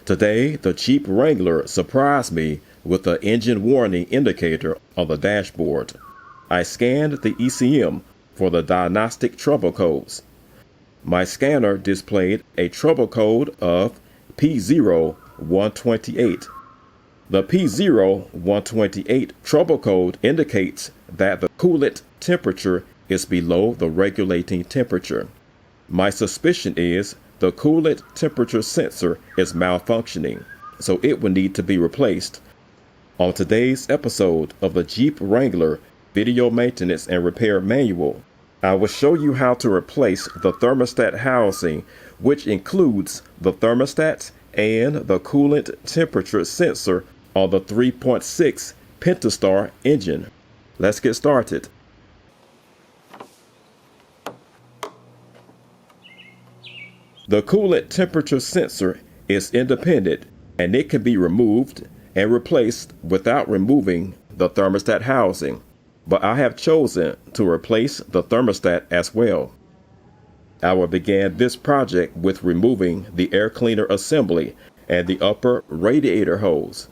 Today, the cheap Wrangler surprised me with the engine warning indicator on the dashboard. I scanned the ECM for the diagnostic trouble codes. My scanner displayed a trouble code of P0128. The P0128 trouble code indicates that the coolant temperature is below the regulating temperature. My suspicion is the coolant temperature sensor is malfunctioning, so it will need to be replaced. On today's episode of the Jeep Wrangler Video Maintenance and Repair Manual, I will show you how to replace the thermostat housing, which includes the thermostat and the coolant temperature sensor on the 3.6 Pentastar engine. Let's get started. The coolant temperature sensor is independent and it can be removed and replaced without removing the thermostat housing, but I have chosen to replace the thermostat as well. I will begin this project with removing the air cleaner assembly and the upper radiator hose.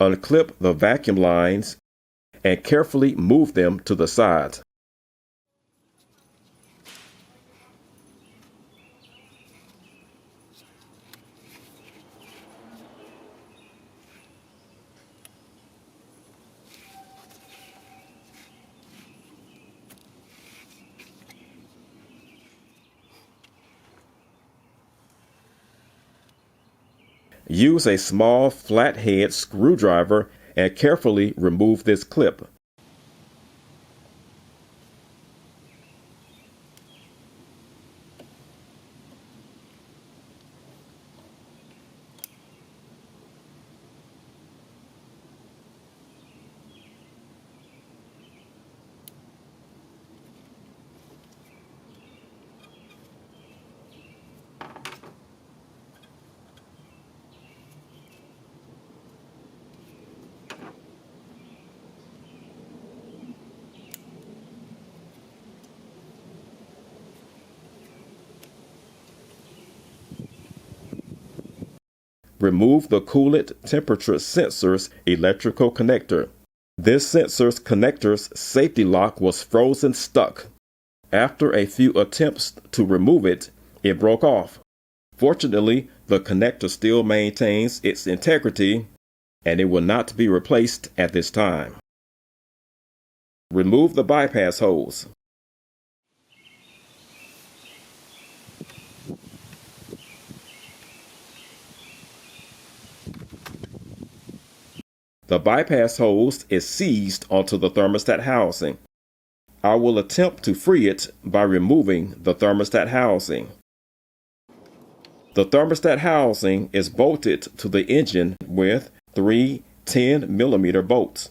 Unclip the vacuum lines and carefully move them to the sides. Use a small flathead screwdriver and carefully remove this clip. Remove the coolant temperature sensor's electrical connector. This sensor's connector's safety lock was frozen stuck. After a few attempts to remove it, it broke off. Fortunately, the connector still maintains its integrity and it will not be replaced at this time. Remove the bypass hose. The bypass hose is seized onto the thermostat housing. I will attempt to free it by removing the thermostat housing. The thermostat housing is bolted to the engine with 3 10mm bolts.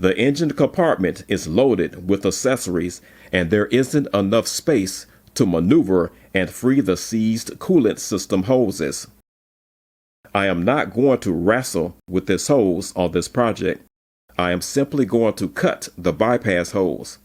The engine compartment is loaded with accessories, and there isn't enough space to maneuver and free the seized coolant system hoses. I am not going to wrestle with this hose on this project. I am simply going to cut the bypass hose.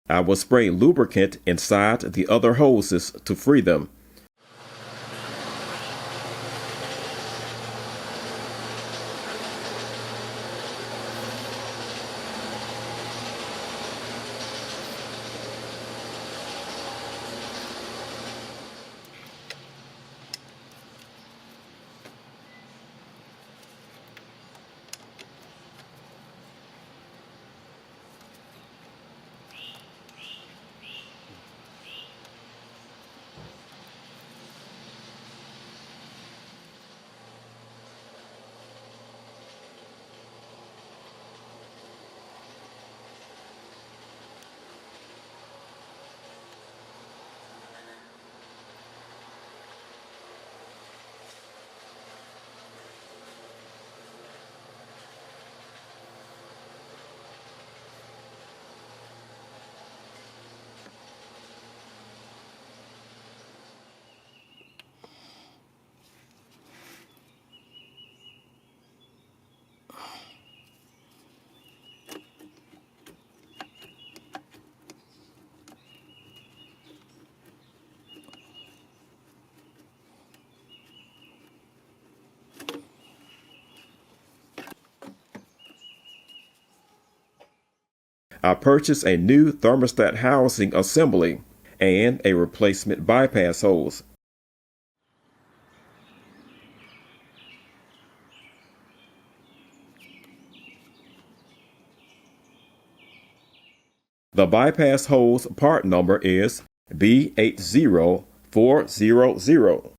I will spray lubricant inside the other hoses to free them. I purchased a new thermostat housing assembly and a replacement bypass hose. The bypass hose part number is B80400.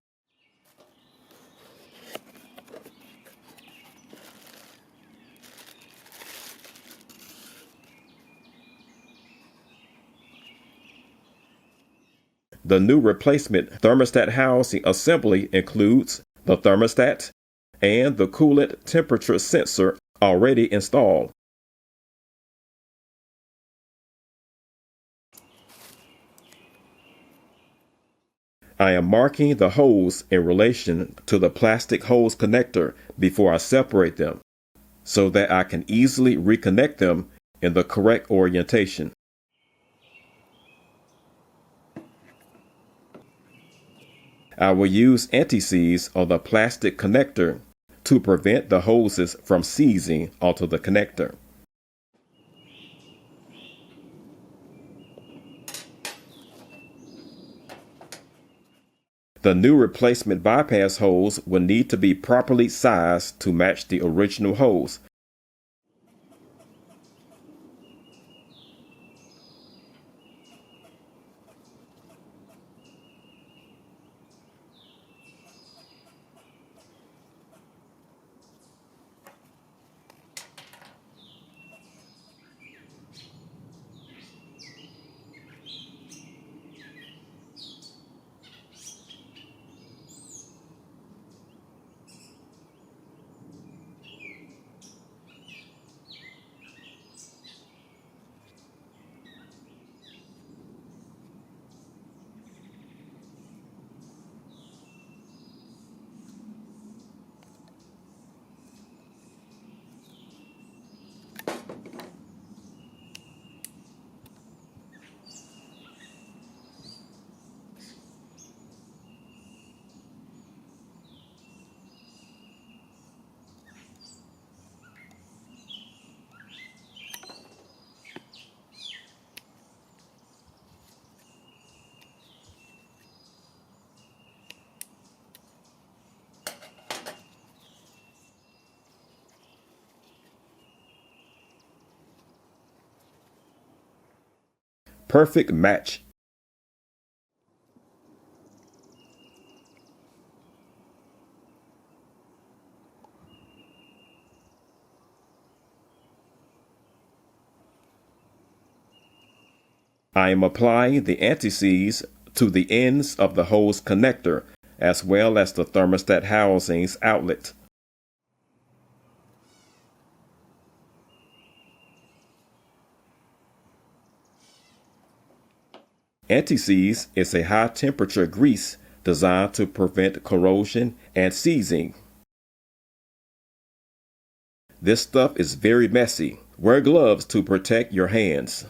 The new replacement thermostat housing assembly includes the thermostat, and the coolant temperature sensor already installed. I am marking the holes in relation to the plastic hose connector before I separate them, so that I can easily reconnect them in the correct orientation. I will use anti-seize on the plastic connector to prevent the hoses from seizing onto the connector. The new replacement bypass hose will need to be properly sized to match the original hose. Perfect match. I am applying the anti-seize to the ends of the hose connector as well as the thermostat housing's outlet. Anti-seize is a high-temperature grease designed to prevent corrosion and seizing. This stuff is very messy. Wear gloves to protect your hands.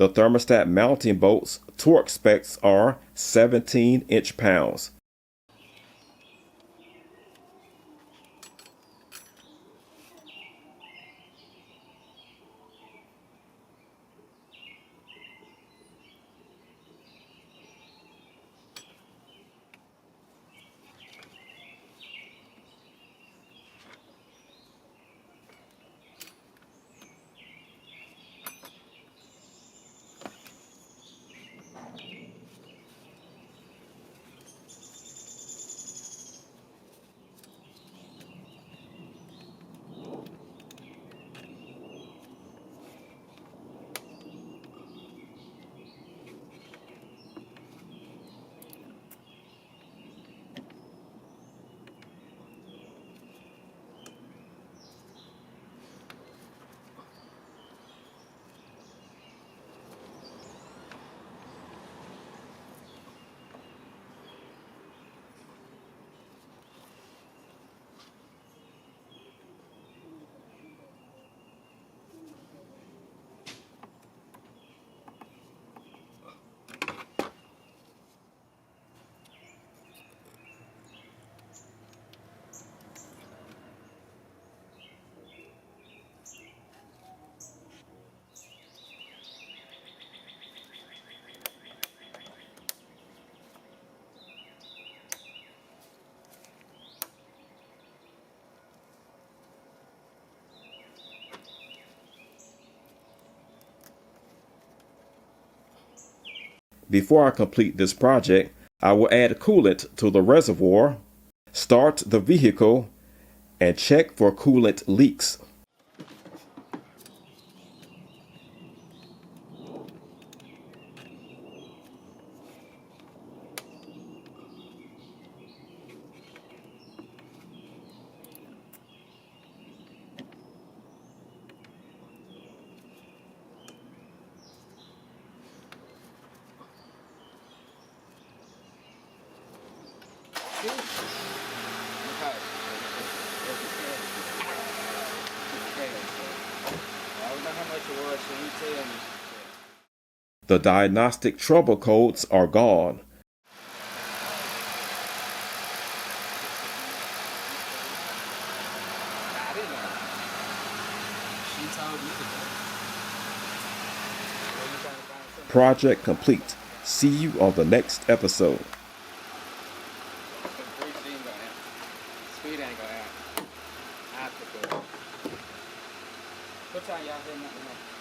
The thermostat mounting bolt's torque specs are 17 inch-pounds. Before I complete this project, I will add coolant to the reservoir, start the vehicle, and check for coolant leaks. The diagnostic trouble codes are gone. Project complete. See you on the next episode. Speed ain't gonna happen. What time y'all hitting up?